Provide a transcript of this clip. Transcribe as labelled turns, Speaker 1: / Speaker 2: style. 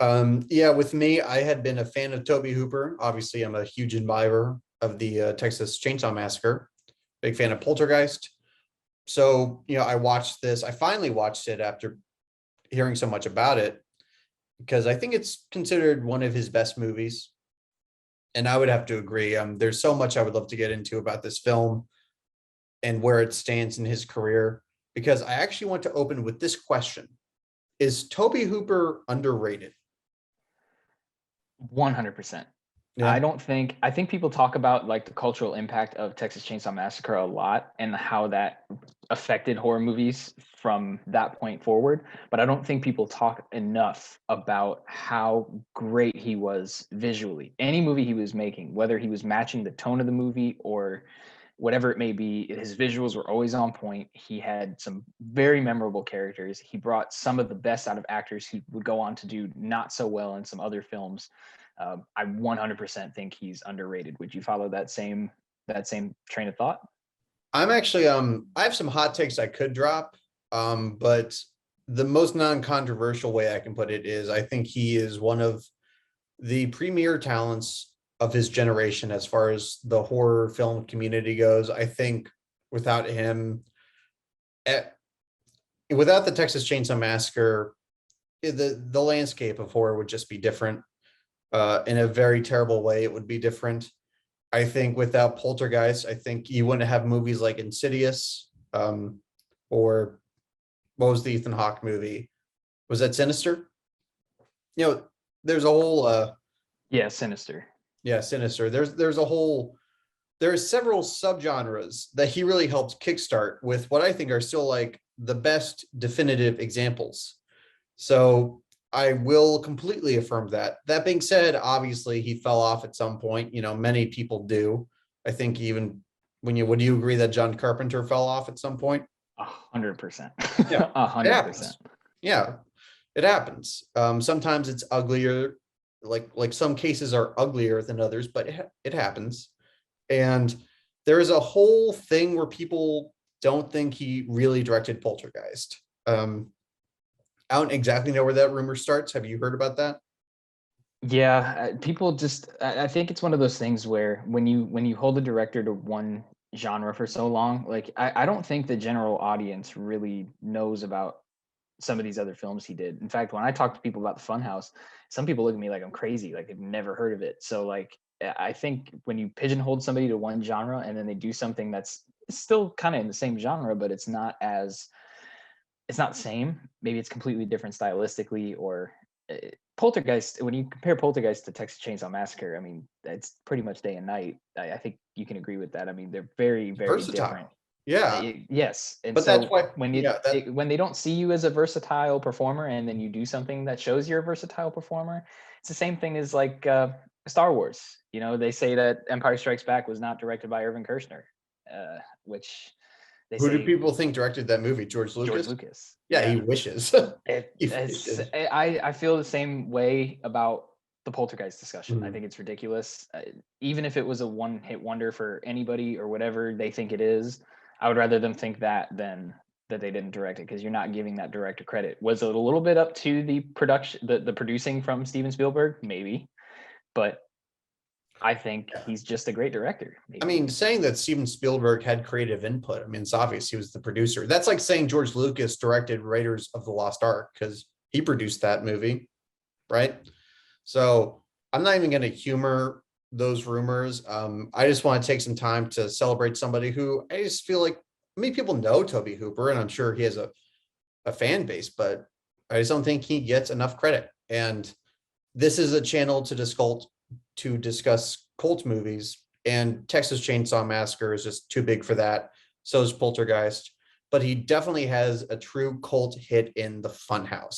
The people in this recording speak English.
Speaker 1: Yeah, with me, I had been a fan of Tobe Hooper. Obviously, I'm a huge admirer of the Texas Chainsaw Massacre. Big fan of Poltergeist. So, I watched this. I finally watched it after hearing so much about it because I think it's considered one of his best movies. And I would have to agree. There's so much I would love to get into about this film and where it stands in his career, because I actually want to open with this question. Is Tobe Hooper underrated?
Speaker 2: 100%.
Speaker 1: Yeah.
Speaker 2: I think people talk about like the cultural impact of Texas Chainsaw Massacre a lot and how that affected horror movies from that point forward, but I don't think people talk enough about how great he was visually. Any movie he was making, whether he was matching the tone of the movie or whatever it may be, his visuals were always on point. He had some very memorable characters. He brought some of the best out of actors who would go on to do not so well in some other films. I 100% think he's underrated. Would you follow that same train of thought?
Speaker 1: I'm actually I have some hot takes I could drop. But the most non-controversial way I can put it is I think he is one of the premier talents of his generation as far as the horror film community goes. I think without him, eh, without the Texas Chainsaw Massacre, the landscape of horror would just be different. In a very terrible way, it would be different. I think without Poltergeist, I think you wouldn't have movies like Insidious, or what was the Ethan Hawke movie? Was that Sinister? You know, there's a whole
Speaker 2: Yeah, Sinister.
Speaker 1: yeah, Sinister. There's several subgenres that he really helped kickstart with what I think are still like the best definitive examples. So I will completely affirm that. That being said, obviously he fell off at some point. Many people do. I think even would you agree that John Carpenter fell off at some point?
Speaker 2: 100%.
Speaker 1: Yeah,
Speaker 2: A
Speaker 1: it
Speaker 2: hundred
Speaker 1: happens.
Speaker 2: percent.
Speaker 1: Yeah, it happens. Sometimes it's uglier. Like some cases are uglier than others, but it happens. And there is a whole thing where people don't think he really directed Poltergeist. I don't exactly know where that rumor starts. Have you heard about that?
Speaker 2: Yeah, people just I think it's one of those things where when you hold a director to one genre for so long, like I don't think the general audience really knows about some of these other films he did. In fact, when I talk to people about the Funhouse, some people look at me like I'm crazy, like they've never heard of it. So like I think when you pigeonhole somebody to one genre and then they do something that's still kind of in the same genre, but it's not the same. Maybe it's completely different stylistically or Poltergeist. When you compare Poltergeist to Texas Chainsaw Massacre, I mean, it's pretty much day and night. I think you can agree with that. I mean, they're very, very different.
Speaker 1: Versatile. Yeah,
Speaker 2: Yes, and
Speaker 1: but that's
Speaker 2: so
Speaker 1: why.
Speaker 2: when
Speaker 1: Yeah, that
Speaker 2: when they don't see you as a versatile performer, and then you do something that shows you're a versatile performer, it's the same thing as like Star Wars. You know, they say that Empire Strikes Back was not directed by Irvin Kershner, which they
Speaker 1: who do
Speaker 2: say
Speaker 1: people think directed that movie? George
Speaker 2: George
Speaker 1: Lucas?
Speaker 2: Lucas.
Speaker 1: Yeah, he
Speaker 2: Yeah,
Speaker 1: wishes. He
Speaker 2: it's
Speaker 1: wishes.
Speaker 2: I feel the same way about the Poltergeist discussion. I
Speaker 1: Mhm.
Speaker 2: think it's ridiculous. Even if it was a one-hit wonder for anybody or whatever they think it is, I would rather them think that than that they didn't direct it because you're not giving that director credit. Was it a little bit up to the production, the producing from Steven Spielberg? Maybe, but I think
Speaker 1: Yeah.
Speaker 2: he's just a great director.
Speaker 1: I
Speaker 2: Maybe.
Speaker 1: mean, saying that Steven Spielberg had creative input, I mean, it's obvious he was the producer. That's like saying George Lucas directed Raiders of the Lost Ark because he produced that movie, right? So I'm not even going to humor those rumors. I just want to take some time to celebrate somebody who I just feel like many people know Tobe Hooper, and I'm sure he has a fan base, but I just don't think he gets enough credit. And this is a channel to discuss cult movies, and Texas Chainsaw Massacre is just too big for that. So is Poltergeist, but he definitely has a true cult hit in the Funhouse.